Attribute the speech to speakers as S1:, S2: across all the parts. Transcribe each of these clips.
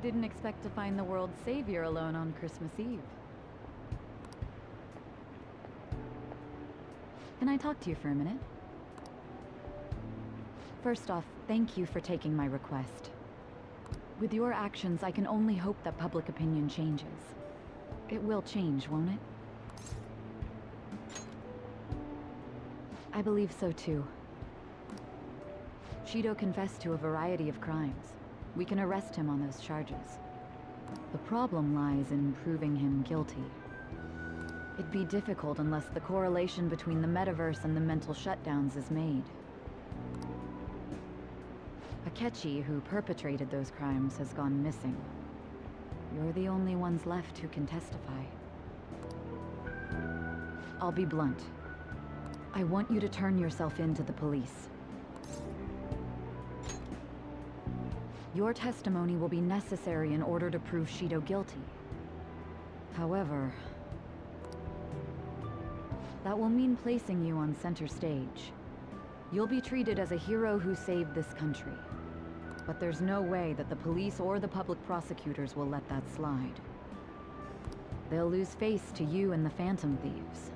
S1: didn't expect to find the world's savior alone on Christmas Eve. Can I talk to you for a minute? First off, thank you for taking my request. With your actions, I can only hope that public opinion changes. It will change, won't it? I believe so too. Shido confessed to a variety of crimes. We can arrest him on those charges. The problem lies in proving him guilty. It'd be difficult unless the correlation between the metaverse and the mental shutdowns is made. Akechi, who perpetrated those crimes, has gone missing. You're the only ones left who can testify. I'll be blunt. I want you to turn yourself in to the police. Your testimony will be necessary in order to prove Shido guilty. However, that will mean placing you on center stage. You'll be treated as a hero who saved this country. But there's no way that the police or the public prosecutors will let that slide. They'll lose face to you and the Phantom Thieves.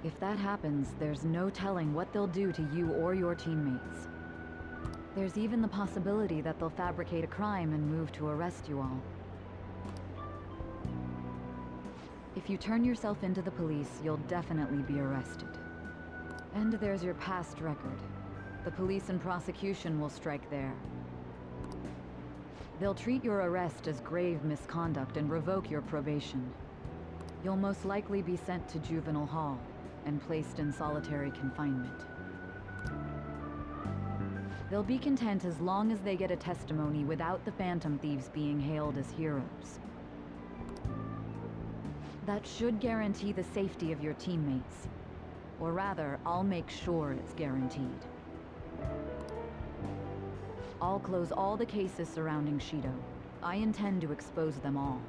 S1: If that happens, there's no telling what they'll do to you or your teammates. There's even the possibility that they'll fabricate a crime and move to arrest you all. If you turn yourself into the police, you'll definitely be arrested. And there's your past record. The police and prosecution will strike there. They'll treat your arrest as grave misconduct and revoke your probation. You'll most likely be sent to juvenile hall and placed in solitary confinement. They'll be content as long as they get a testimony without the Phantom Thieves being hailed as heroes. That should guarantee the safety of your teammates. Or rather, I'll make sure it's guaranteed. I'll close all the cases surrounding Shido. I intend to expose them all.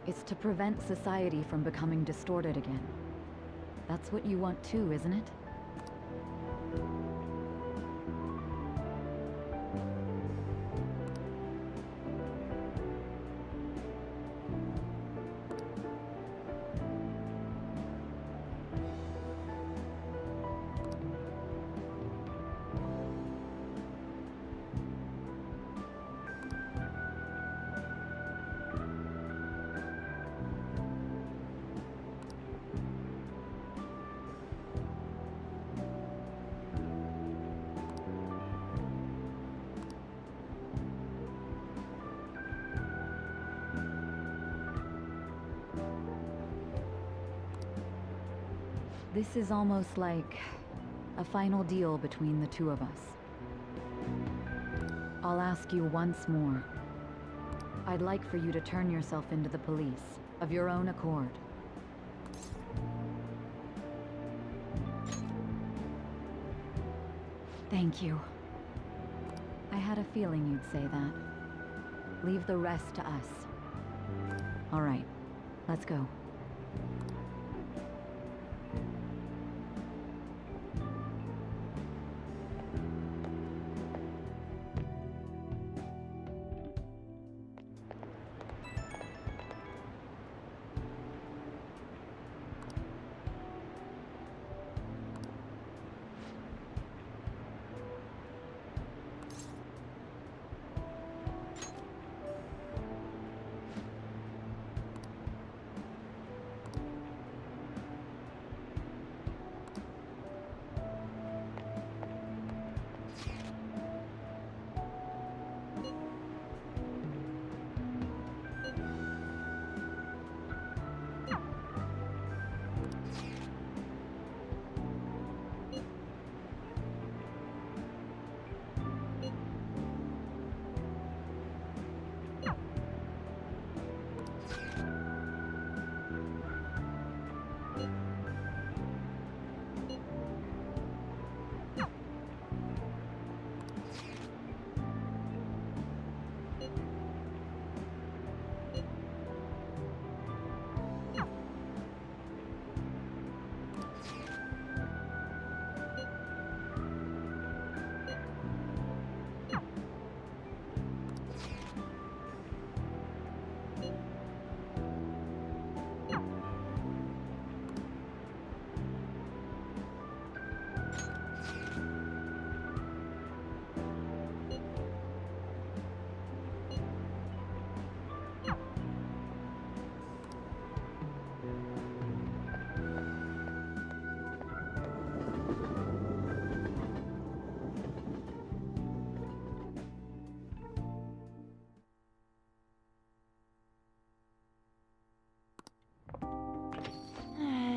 S1: It's to prevent society from becoming distorted again. That's what you want too, isn't it? This is almost like a final deal between the two of us. I'll ask you once more. I'd like for you to turn yourself into the police, of your own accord. Thank you. I had a feeling you'd say that. Leave the rest to us. All right, let's go.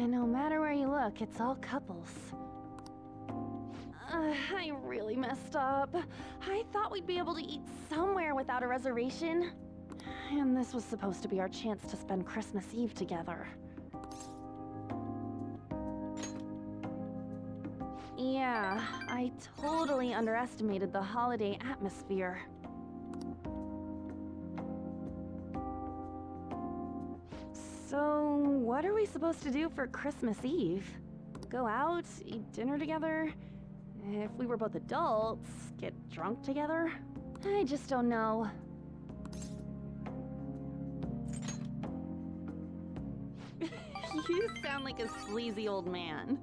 S2: No matter where you look, it's all couples. I really messed up. I thought we'd be able to eat somewhere without a reservation. And this was supposed to be our chance to spend Christmas Eve together. Yeah, I totally underestimated the holiday atmosphere. So, what are we supposed to do for Christmas Eve? Go out, eat dinner together? If we were both adults, get drunk together? I just don't know. You sound like a sleazy old man.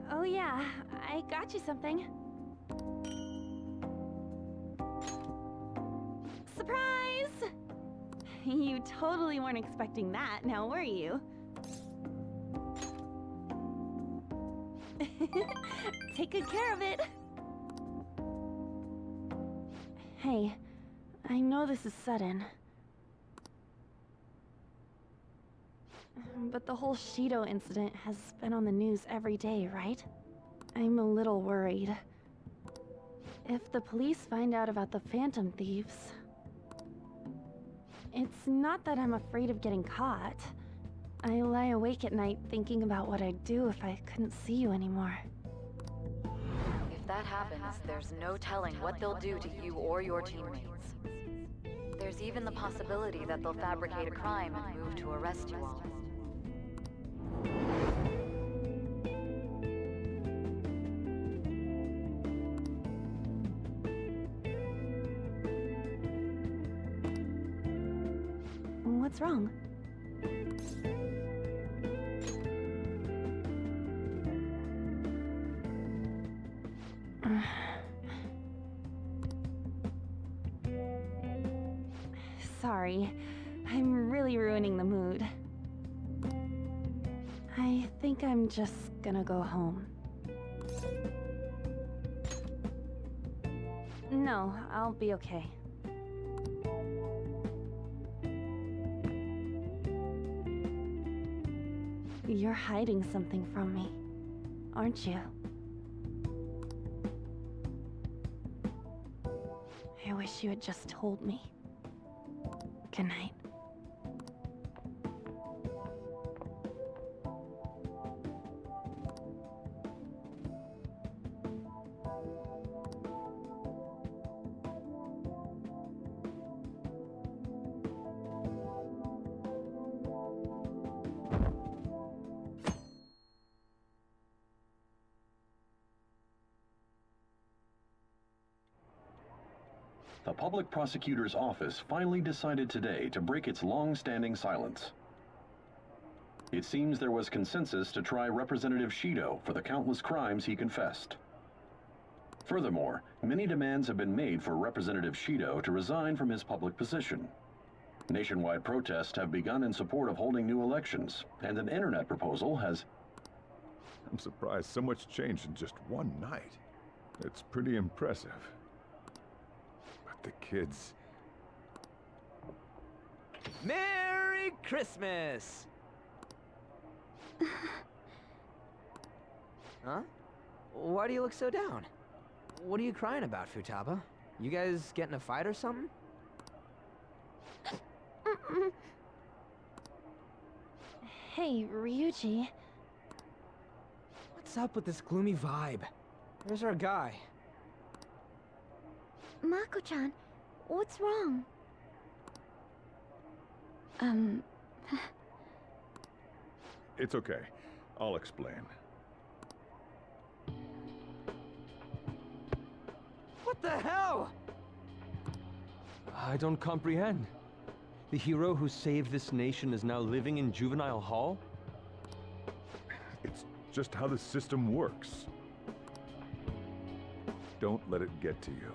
S2: Oh yeah, I got you something. Surprise! You totally weren't expecting that, now were you? Take good care of it. Hey, I know this is sudden. But the whole Shido incident has been on the news every day, right? I'm a little worried. If the police find out about the Phantom Thieves... It's not that I'm afraid of getting caught. I lie awake at night thinking about what I'd do if I couldn't see you anymore.
S1: If that happens, there's no telling what they'll do to you or your teammates. There's even the possibility that they'll fabricate a crime and move to arrest you all.
S2: What's wrong? Sorry, I'm really ruining the mood. I think I'm just gonna go home. No, I'll be okay. You're hiding something from me, aren't you? I wish you had just told me. Good night.
S3: The public prosecutor's office finally decided today to break its long-standing silence. It seems there was consensus to try Representative Shido for the countless crimes he confessed. Furthermore, many demands have been made for Representative Shido to resign from his public position. Nationwide protests have begun in support of holding new elections, and an internet proposal has...
S4: I'm surprised so much changed in just one night. It's pretty impressive. But the kids...
S5: Merry Christmas! Huh? Why do you look so down? What are you crying about, Futaba? You guys get in a fight or something?
S2: Hey, Ryuji.
S5: What's up with this gloomy vibe? Where's our guy?
S2: Mako-chan, what's wrong?
S4: It's okay. I'll explain.
S5: What the hell?
S6: I don't comprehend. The hero who saved this nation is now living in juvenile hall?
S4: It's just how the system works. Don't let it get to you.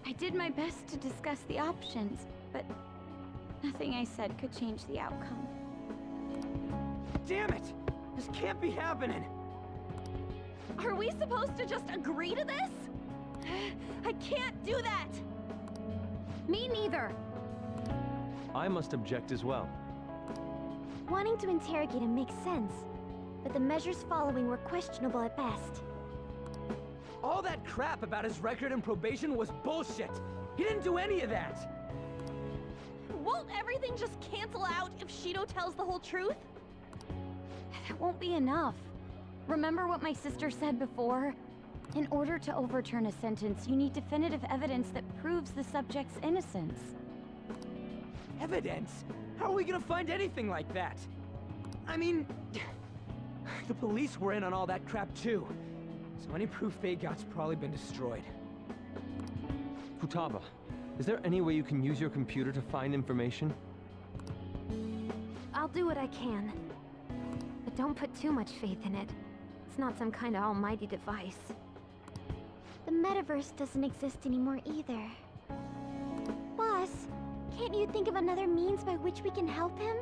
S7: I did my best to discuss the options, but nothing I said could change the outcome.
S5: Damn it! This can't be happening!
S2: Are we supposed to just agree to this? I can't do that!
S7: Me neither.
S6: I must object as well.
S8: Wanting to interrogate him makes sense, but the measures following were questionable at best.
S5: All that crap about his record and probation was bullshit! He didn't do any of that!
S2: Won't everything just cancel out if Shido tells the whole truth?
S7: That won't be enough. Remember what my sister said before? In order to overturn a sentence, you need definitive evidence that proves the subject's innocence.
S5: Evidence? How are we gonna find anything like that? I mean... the police were in on all that crap too. So any proof they got's probably been destroyed.
S6: Futaba, is there any way you can use your computer to find information?
S8: I'll do what I can. But don't put too much faith in it. It's not some kind of almighty device. The metaverse doesn't exist anymore either. Boss, can't you think of another means by which we can help him?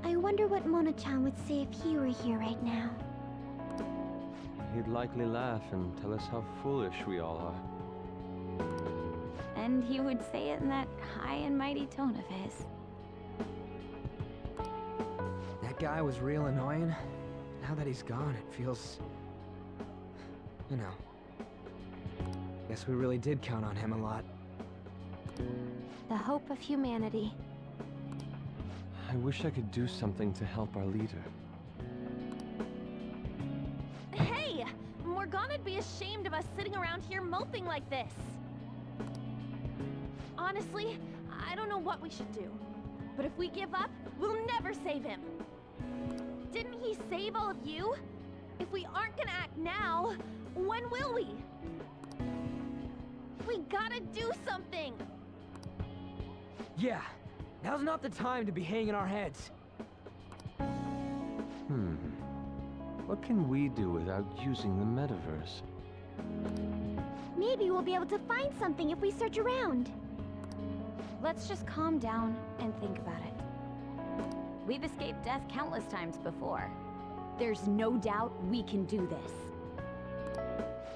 S8: I wonder what Mona-chan would say if he were here right now.
S6: He'd likely laugh and tell us how foolish we all are.
S7: And he would say it in that high and mighty tone of his.
S5: That guy was real annoying. Now that he's gone, it feels... you know... guess we really did count on him a lot.
S8: The hope of humanity.
S6: I wish I could do something to help our leader.
S2: Hey! Morgana'd be ashamed of us sitting around here moping like this. Honestly, I don't know what we should do. But if we give up, we'll never save him. Didn't he save all of you? If we aren't gonna act now, when will we? We gotta do something!
S5: Yeah, now's not the time to be hanging our heads.
S6: What can we do without using the metaverse?
S8: Maybe we'll be able to find something if we search around.
S7: Let's just calm down and think about it. We've escaped death countless times before. There's no doubt we can do this.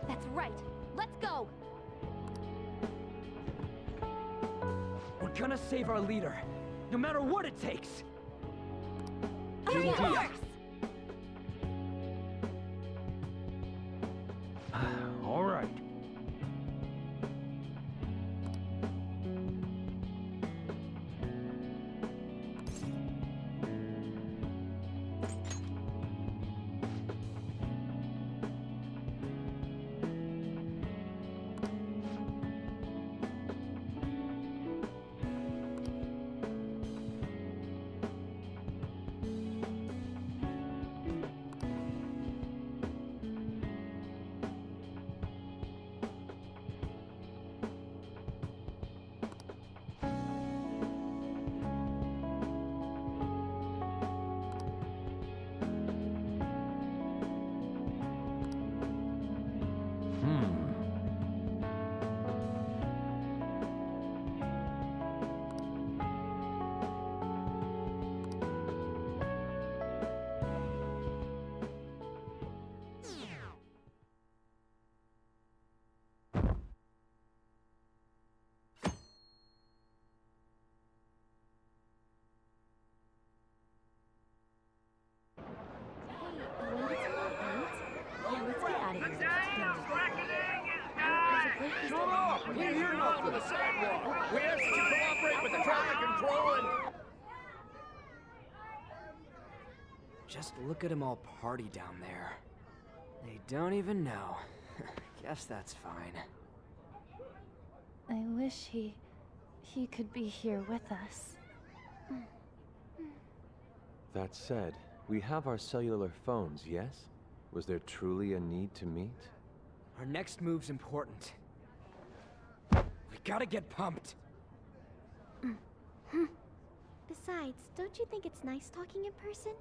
S2: That's right. Let's go!
S5: We're gonna save our leader, no matter what it takes!
S2: Of course!
S4: All right.
S9: Shut up! We're here not for the sidewalk! We asked you to cooperate with the traffic control and...
S5: Just look at them all party down there. They don't even know. Guess that's fine.
S7: I wish he could be here with us.
S6: That said, we have our cellular phones, yes? Was there truly a need to meet?
S5: Our next move's important. We gotta get pumped.
S8: Besides, don't you think it's nice talking in person?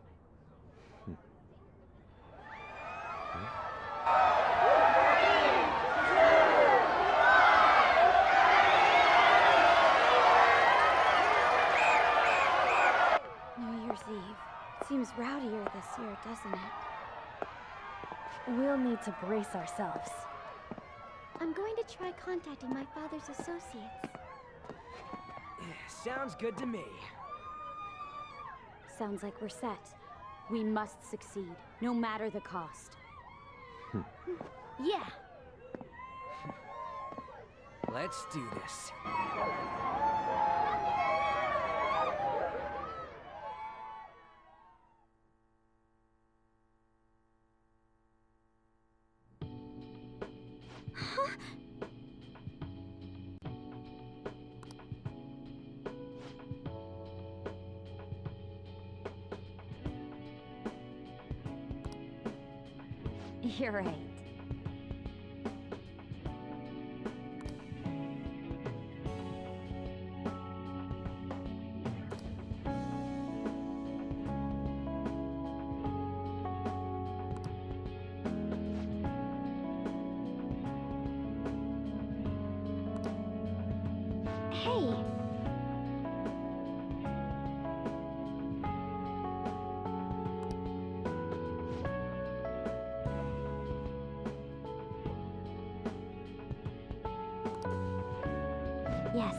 S8: New Year's Eve. It seems rowdier this year, doesn't it?
S2: We'll need to brace ourselves.
S8: I'm going to try contacting my father's associates.
S5: Sounds good to me.
S7: Sounds like we're set. We must succeed, no matter the cost. Yeah!
S5: Let's do this.
S7: You're right.
S8: Hey! Yes.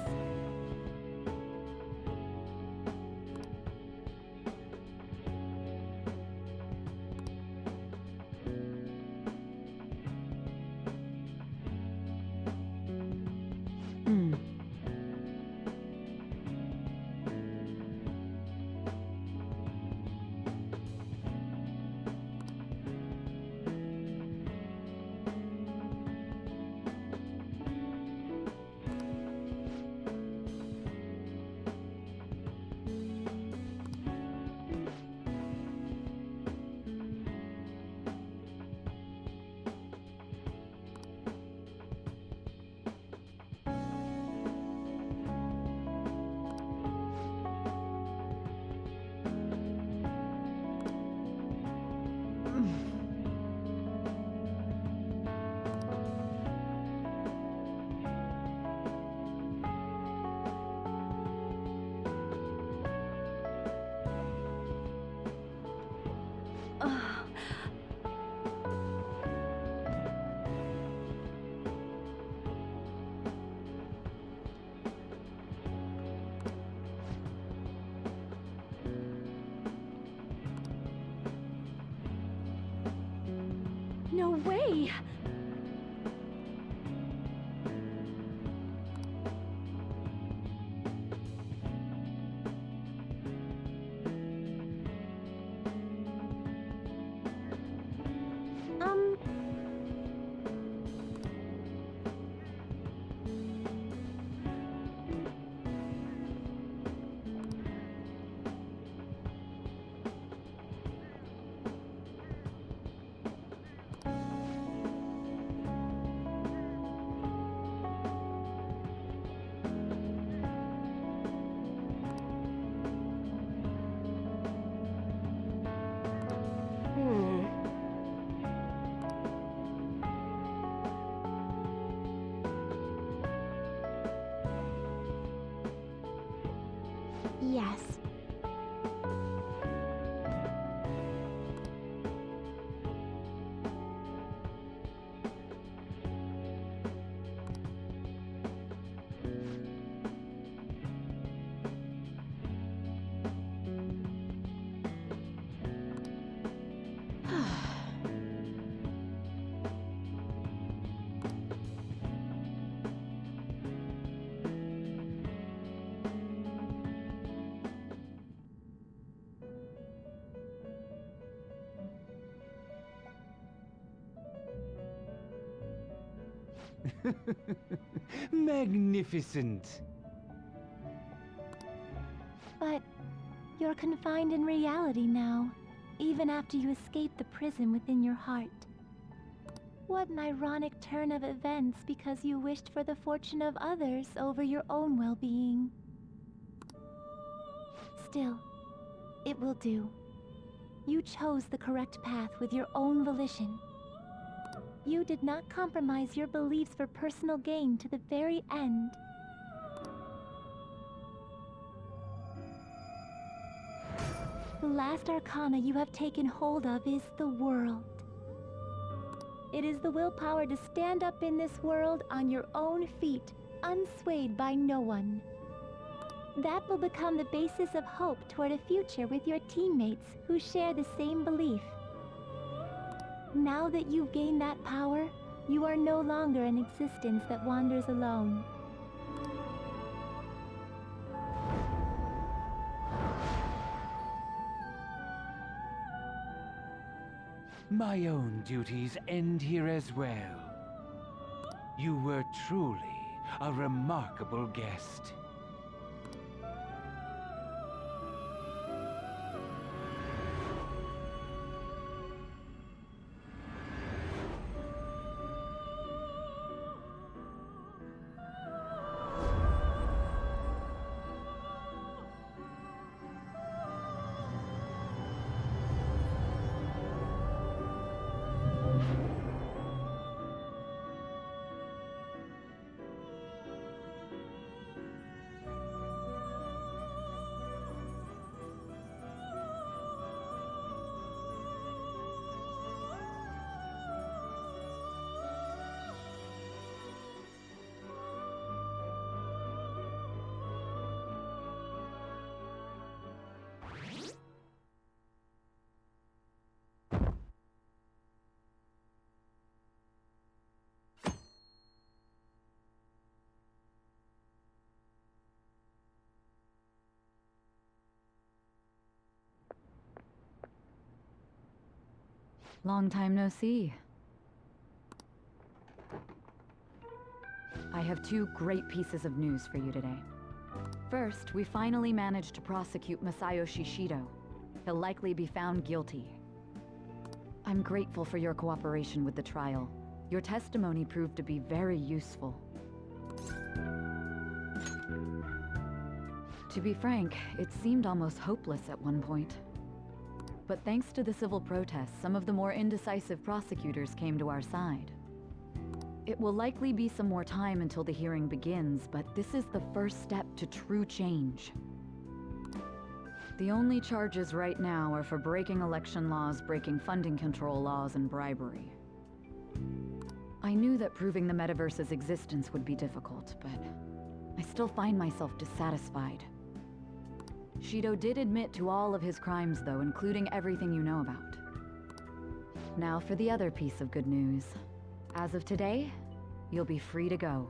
S2: No way!
S8: Yes.
S6: Magnificent.
S10: But you're confined in reality now, even after you escape the prison within your heart. What an ironic turn of events because you wished for the fortune of others over your own well-being. Still, it will do. You chose the correct path with your own volition. You did not compromise your beliefs for personal gain to the very end. The last arcana you have taken hold of is the world. It is the willpower to stand up in this world on your own feet, unswayed by no one. That will become the basis of hope toward a future with your teammates who share the same belief. Now that you've gained that power, you are no longer an existence that wanders alone.
S11: My own duties end here as well. You were truly a remarkable guest.
S1: Long time no see. I have two great pieces of news for you today. First, we finally managed to prosecute Masayoshi Shido. He'll likely be found guilty. I'm grateful for your cooperation with the trial. Your testimony proved to be very useful. To be frank, it seemed almost hopeless at one point. But thanks to the civil protests, some of the more indecisive prosecutors came to our side. It will likely be some more time until the hearing begins, but this is the first step to true change. The only charges right now are for breaking election laws, breaking funding control laws, and bribery. I knew that proving the metaverse's existence would be difficult, but I still find myself dissatisfied. Shido did admit to all of his crimes, though, including everything you know about. Now for the other piece of good news. As of today, you'll be free to go.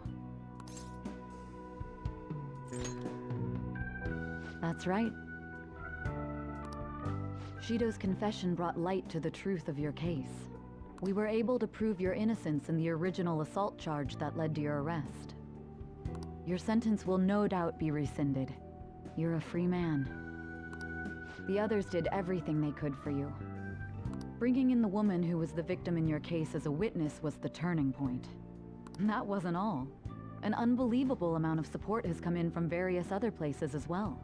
S1: That's right. Shido's confession brought light to the truth of your case. We were able to prove your innocence in the original assault charge that led to your arrest. Your sentence will no doubt be rescinded. You're a free man. The others did everything they could for you. Bringing in the woman who was the victim in your case as a witness was the turning point. That wasn't all. An unbelievable amount of support has come in from various other places as well.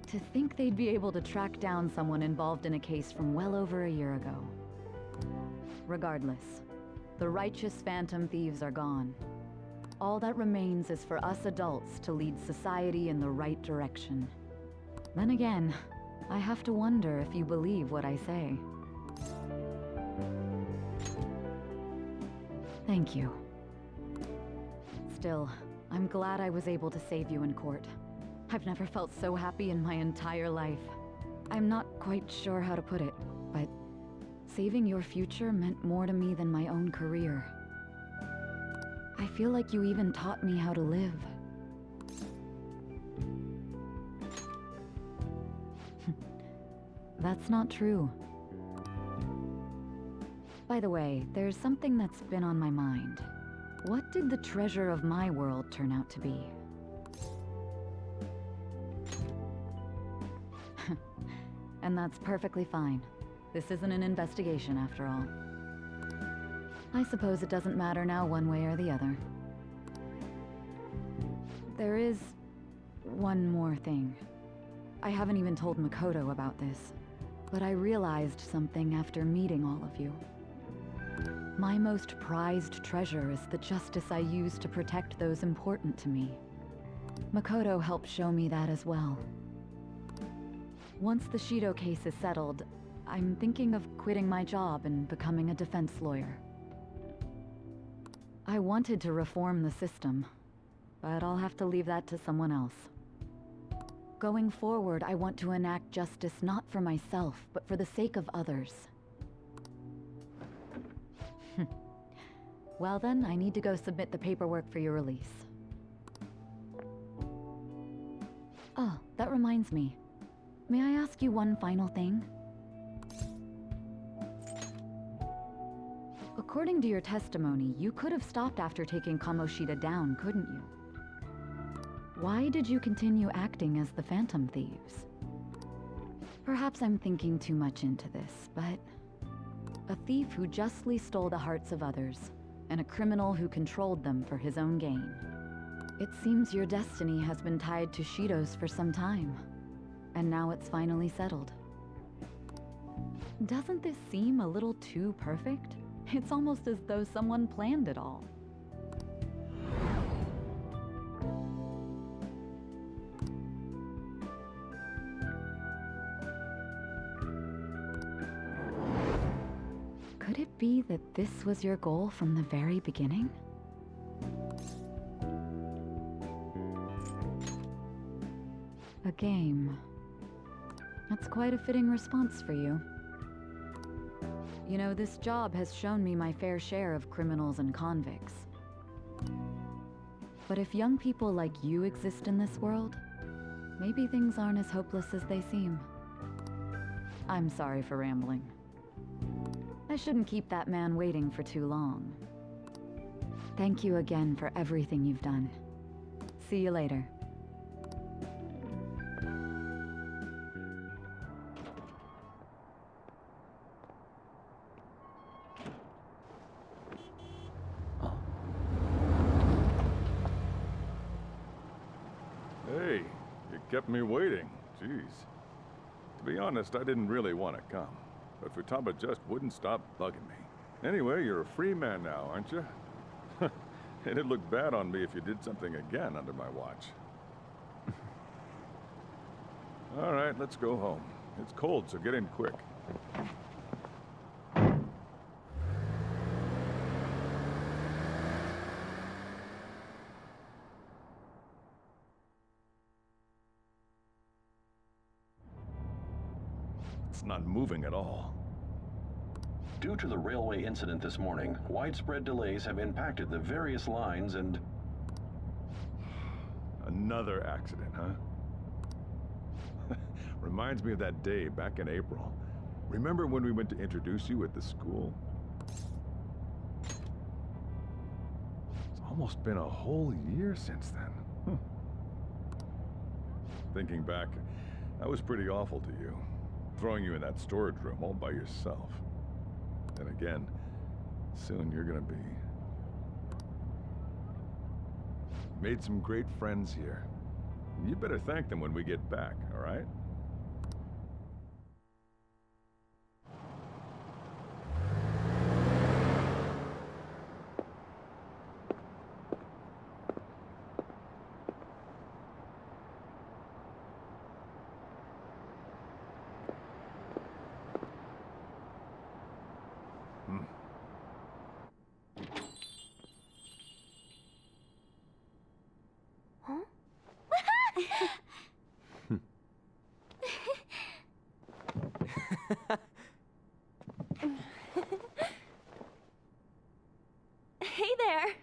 S1: To think they'd be able to track down someone involved in a case from well over a year ago. Regardless, the righteous phantom thieves are gone. All that remains is for us adults to lead society in the right direction. Then again, I have to wonder if you believe what I say. Thank you. Still, I'm glad I was able to save you in court. I've never felt so happy in my entire life. I'm not quite sure how to put it, but saving your future meant more to me than my own career. I feel like you even taught me how to live. That's not true. By the way, there's something that's been on my mind. What did the treasure of my world turn out to be? And that's perfectly fine. This isn't an investigation after all. I suppose it doesn't matter now one way or the other. There is one more thing. I haven't even told Makoto about this, but I realized something after meeting all of you. My most prized treasure is the justice I use to protect those important to me. Makoto helped show me that as well. Once the Shido case is settled, I'm thinking of quitting my job and becoming a defense lawyer. I wanted to reform the system, but I'll have to leave that to someone else. Going forward, I want to enact justice not for myself, but for the sake of others. Well then, I need to go submit the paperwork for your release. Oh, that reminds me. May I ask you one final thing? According to your testimony, you could have stopped after taking Kamoshida down, couldn't you? Why did you continue acting as the Phantom Thieves? Perhaps I'm thinking too much into this, but... a thief who justly stole the hearts of others, and a criminal who controlled them for his own gain. It seems your destiny has been tied to Shido's for some time, and now it's finally settled. Doesn't this seem a little too perfect? It's almost as though someone planned it all. Could it be that this was your goal from the very beginning? A game. That's quite a fitting response for you. You know, this job has shown me my fair share of criminals and convicts. But if young people like you exist in this world, maybe things aren't as hopeless as they seem. I'm sorry for rambling. I shouldn't keep that man waiting for too long. Thank you again for everything you've done. See you later.
S4: Hey, you kept me waiting. Jeez. To be honest, I didn't really want to come. But Futaba just wouldn't stop bugging me. Anyway, you're a free man now, aren't you? It'd look bad on me if you did something again under my watch. All right, let's go home. It's cold, so get in quick. It's not moving at all.
S3: Due to the railway incident this morning, widespread delays have impacted the various lines and...
S4: Another accident, huh? Reminds me of that day back in April. Remember when we went to introduce you at the school? It's almost been a whole year since then. Thinking back, I was pretty awful to you. Throwing you in that storage room all by yourself. And again, soon you're gonna be. Made some great friends here. You better thank them when we get back, all right?
S2: Hey there!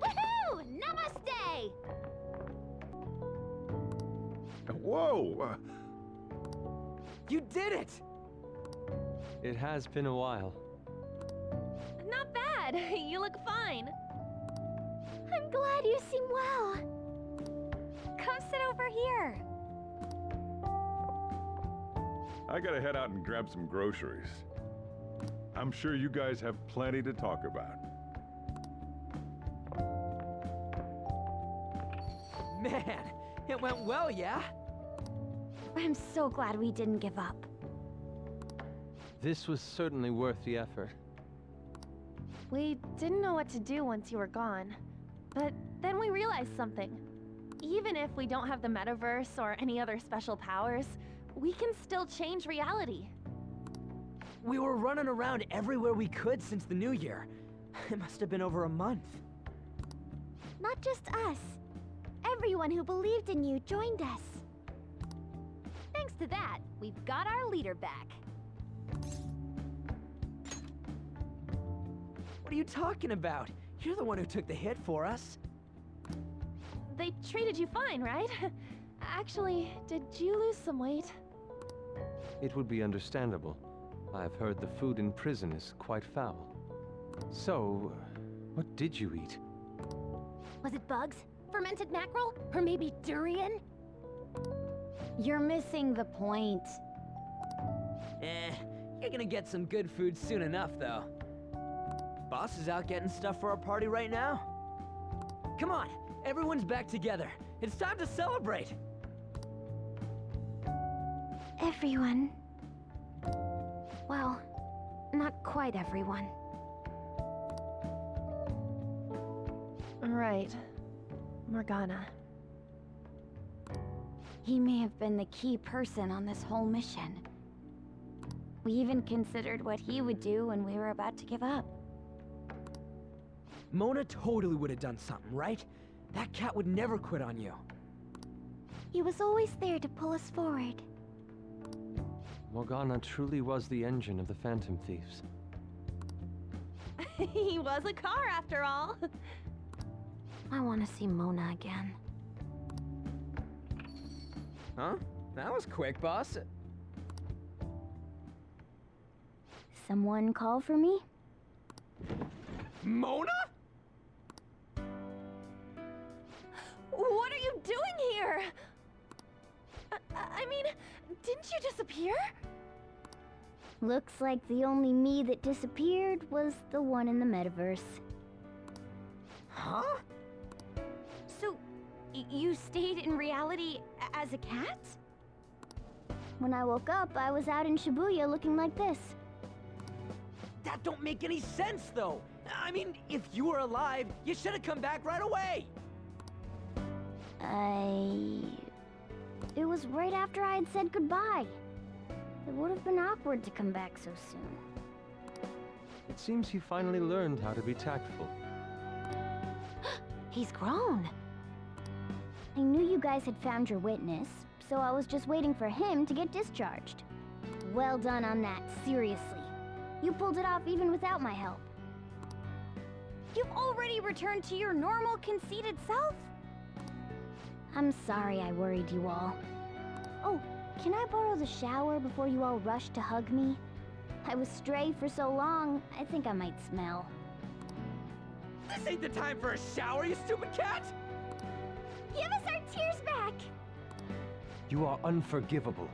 S7: Woohoo! Namaste!
S4: Whoa!
S5: You did it!
S6: It has been a while.
S2: Not bad. You look fine.
S8: I'm glad you seem well. Come sit over here.
S4: I gotta head out and grab some groceries. I'm sure you guys have plenty to talk about.
S5: Man, it went well, yeah?
S7: I'm so glad we didn't give up.
S6: This was certainly worth the effort.
S2: We didn't know what to do once you were gone. But then we realized something. Even if we don't have the metaverse or any other special powers, we can still change reality.
S5: We were running around everywhere we could since the new year. It must have been over a month.
S8: Not just us. Everyone who believed in you joined us.
S7: Thanks to that, we've got our leader back.
S5: What are you talking about? You're the one who took the hit for us.
S2: They treated you fine, right? Actually, did you lose some weight?
S6: It would be understandable. I've heard the food in prison is quite foul. So, what did you eat?
S7: Was it bugs? Fermented mackerel? Or maybe durian? You're missing the point.
S5: You're gonna get some good food soon enough, though. Boss is out getting stuff for our party right now. Come on, everyone's back together. It's time to celebrate.
S8: Everyone. Well, not quite everyone.
S2: Right. Morgana.
S7: He may have been the key person on this whole mission. We even considered what he would do when we were about to give up.
S5: Mona totally would have done something, right? That cat would never quit on you.
S8: He was always there to pull us forward.
S6: Morgana truly was the engine of the Phantom Thieves.
S2: He was a car after all.
S8: I want to see Mona again.
S5: Huh? That was quick, boss.
S7: Someone call for me?
S5: Mona?
S2: What are you doing here? I mean, didn't you disappear?
S7: Looks like the only me that disappeared was the one in the metaverse.
S5: Huh?
S7: So, you stayed in reality as a cat? When I woke up, I was out in Shibuya looking like this.
S5: That don't make any sense, though. I mean, if you were alive, you should have come back right away.
S7: It was right after I had said goodbye. It would have been awkward to come back so soon.
S6: It seems he finally learned how to be tactful.
S7: He's grown. I knew you guys had found your witness, so I was just waiting for him to get discharged. Well done on that, seriously. You pulled it off even without my help. You've already returned to your normal, conceited self? I'm sorry I worried you all. Oh, can I borrow the shower before you all rush to hug me? I was stray for so long, I think I might smell.
S5: This ain't the time for a shower, you stupid cat!
S7: Give us our tears back!
S6: You are unforgivable.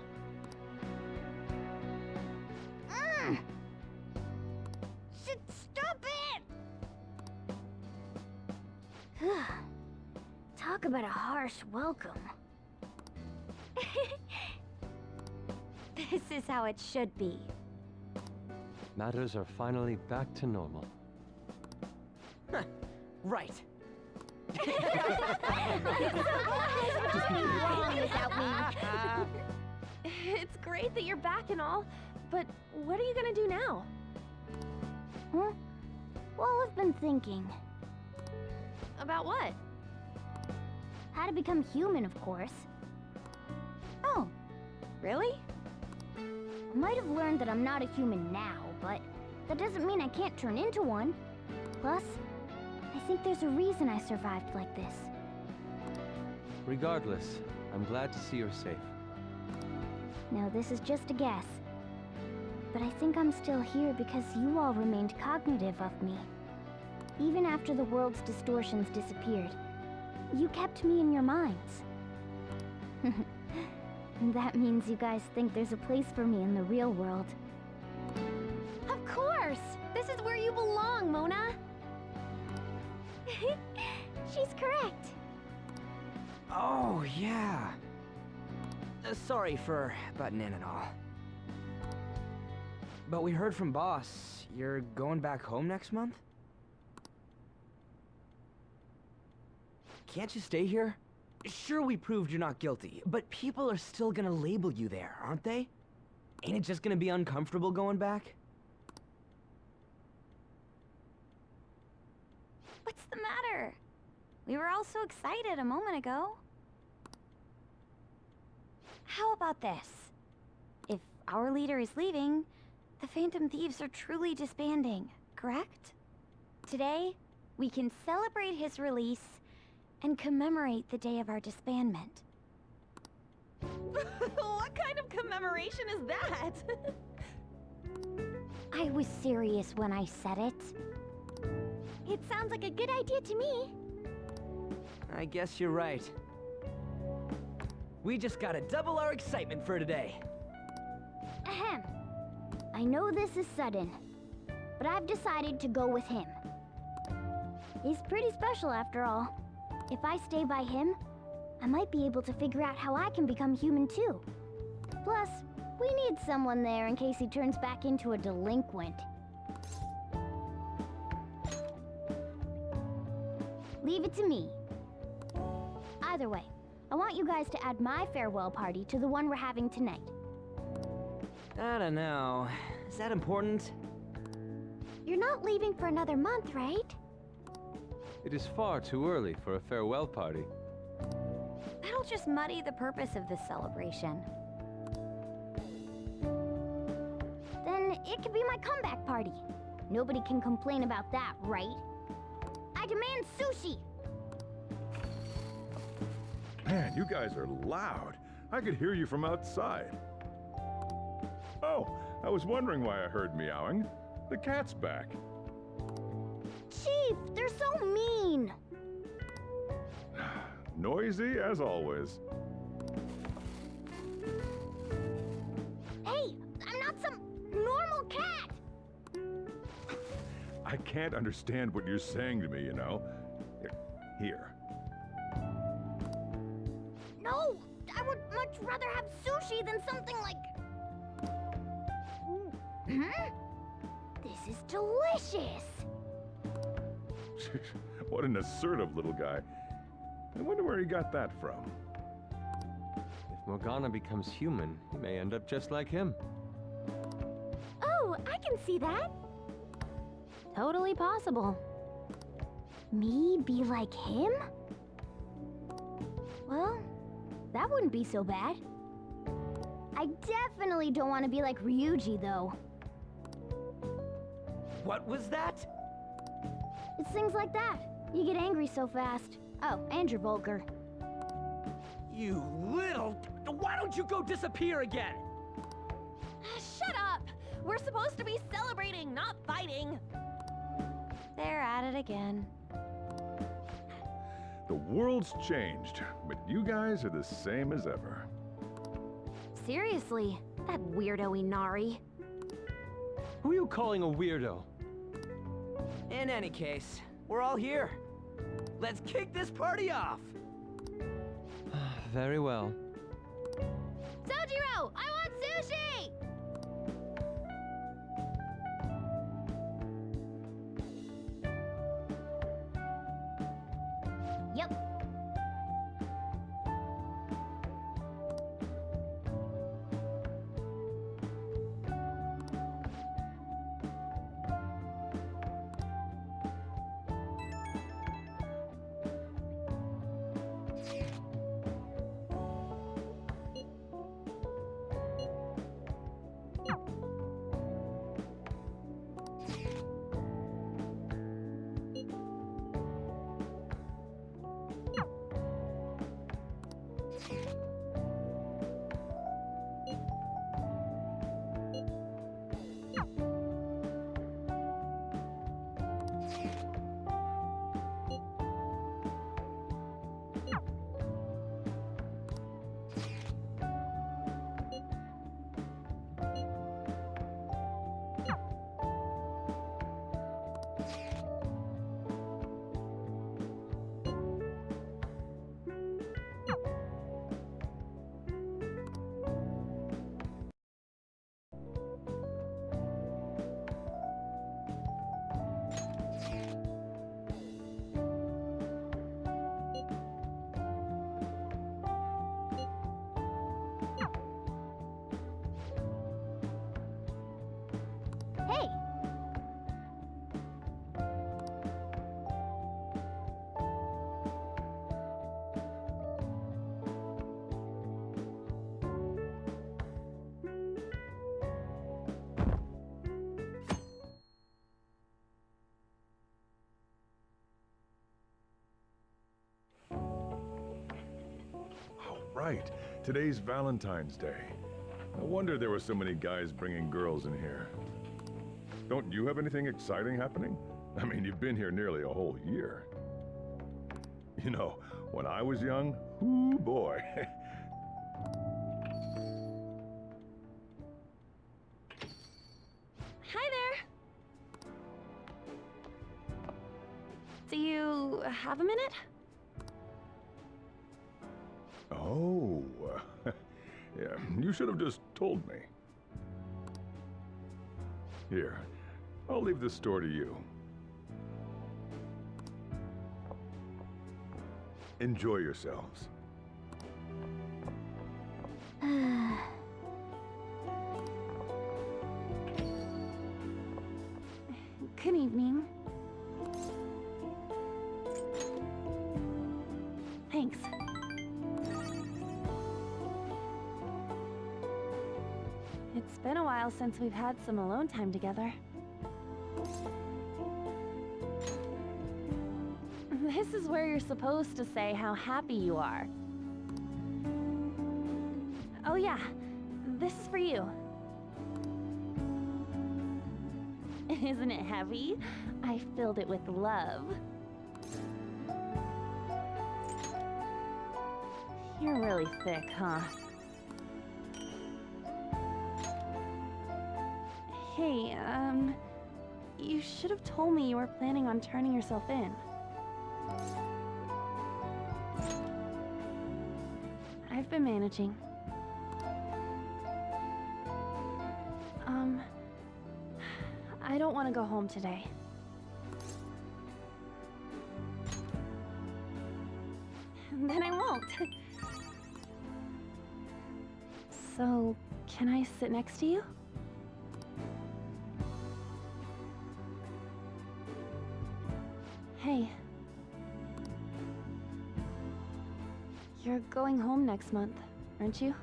S7: Stop it! Talk about a harsh welcome. This is how it should be.
S6: Matters are finally back to normal.
S5: Right.
S2: It's great that you're back and all, but what are you gonna do now?
S7: Huh? Well, I've been thinking.
S2: About what?
S7: How to become human, of course. Oh,
S2: Really?
S7: I might have learned that I'm not a human now, but that doesn't mean I can't turn into one. Plus, I think there's a reason I survived like this.
S6: Regardless, I'm glad to see you're safe.
S7: Now, this is just a guess. But I think I'm still here because you all remained cognitive of me. Even after the world's distortions disappeared, you kept me in your minds. That means you guys think there's a place for me in the real world.
S2: Of course! This is where you belong, Mona!
S7: She's correct.
S5: Oh, yeah. Sorry for butting in and all. But we heard from Boss. You're going back home next month? Can't you stay here? Sure, we proved you're not guilty, but people are still gonna label you there, aren't they? Ain't it just gonna be uncomfortable going back?
S7: What's the matter? We were all so excited a moment ago. How about this? If our leader is leaving, the Phantom Thieves are truly disbanding, correct? Today, we can celebrate his release and commemorate the day of our disbandment.
S2: What kind of commemoration is that?
S7: I was serious when I said it. It sounds like a good idea to me.
S5: I guess you're right. We just gotta double our excitement for today.
S7: Ahem. I know this is sudden, but I've decided to go with him. He's pretty special after all. If I stay by him, I might be able to figure out how I can become human too. Plus, we need someone there in case he turns back into a delinquent. Leave it to me. Either way, I want you guys to add my farewell party to the one we're having tonight.
S5: I don't know. Is that important?
S7: You're not leaving for another month, right?
S6: It is far too early for a farewell party.
S7: That'll just muddy the purpose of this celebration. Then it could be my comeback party. Nobody can complain about that, right? I demand sushi!
S4: Man, you guys are loud. I could hear you from outside. Oh, I was wondering why I heard meowing. The cat's back.
S7: Chief, they're so mean!
S4: Noisy as always.
S7: Hey, I'm not some normal cat!
S4: I can't understand what you're saying to me, you know. Here.
S7: No, I would much rather have sushi than something like... This is delicious!
S4: What an assertive little guy. I wonder where he got that from.
S6: If Morgana becomes human, he may end up just like him.
S7: Oh, I can see that. Totally possible. Me be like him? Well, that wouldn't be so bad. I definitely don't want to be like Ryuji, though.
S5: What was that?
S7: It's things like that. You get angry so fast. Oh, and you're vulgar.
S5: You little... Why don't you go disappear again?
S2: Shut up! We're supposed to be celebrating, not fighting.
S7: They're at it again.
S4: The world's changed, but you guys are the same as ever.
S7: Seriously, that weirdo Inari.
S6: Who are you calling a weirdo?
S5: In any case, we're all here. Let's kick this party off!
S6: Very well.
S7: Sojiro, I want sushi! Yep.
S4: right. Today's Valentine's Day. No wonder there were so many guys bringing girls in here. Don't you have anything exciting happening? I mean, you've been here nearly a whole year. You know, when I was young, ooh boy.
S2: Hi there! Do you have a minute?
S4: Oh, yeah, you should have just told me. Here, I'll leave the store to you. Enjoy yourselves.
S2: Good evening. Thanks. It's been a while since we've had some alone time together. This is where you're supposed to say how happy you are. Oh yeah, this is for you. Isn't it heavy? I filled it with love. You're really thick, huh? Hey, you should have told me you were planning on turning yourself in. I've been managing. I don't want to go home today. Then I won't. So, can I sit next to you? Hey. You're going home next month, aren't you?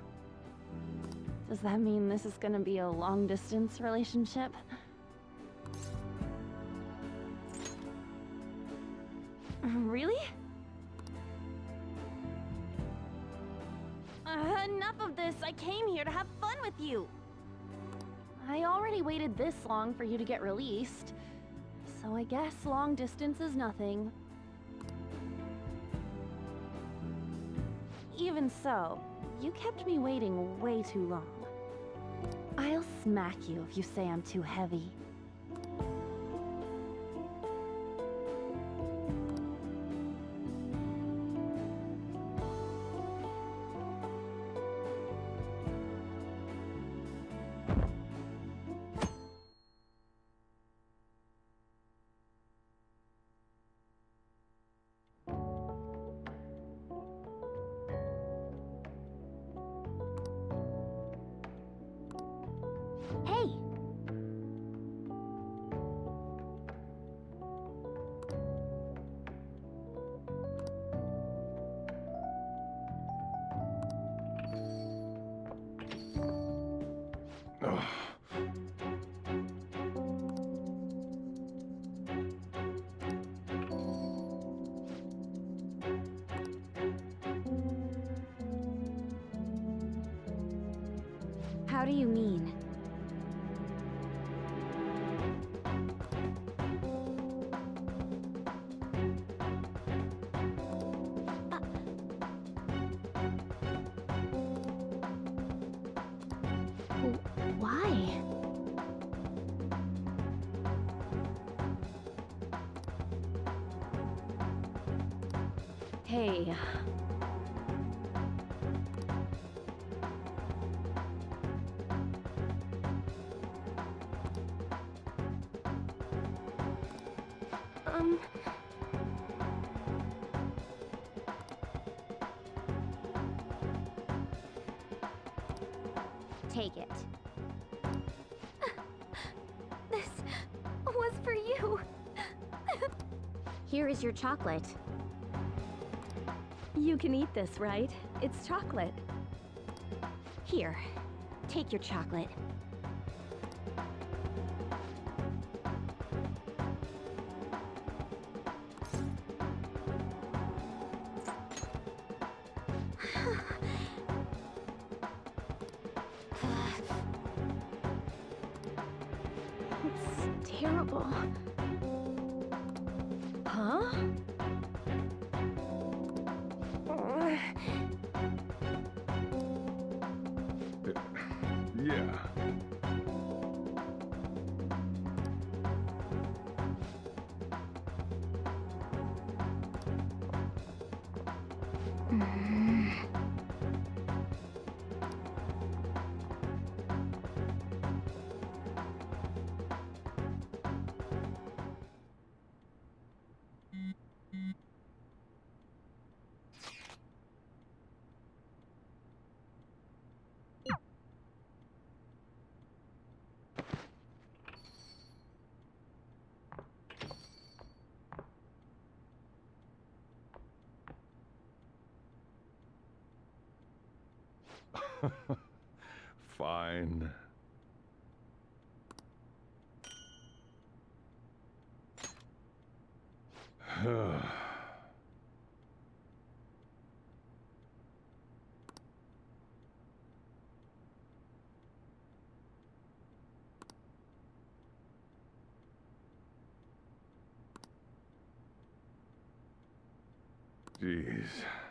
S2: Does that mean this is gonna be a long-distance relationship? Really? Enough of this! I came here to have fun with you! I already waited this long for you to get released, so I guess long distance is nothing. Even so, you kept me waiting way too long. I'll smack you if you say I'm too heavy.
S7: Hey! How do you mean? Why? Hey. Take it.
S8: This was for you.
S7: Here is your chocolate. You can eat this, right? It's chocolate. Here, take your chocolate.
S2: terrible. Huh?
S4: Yeah. Fine. Jeez.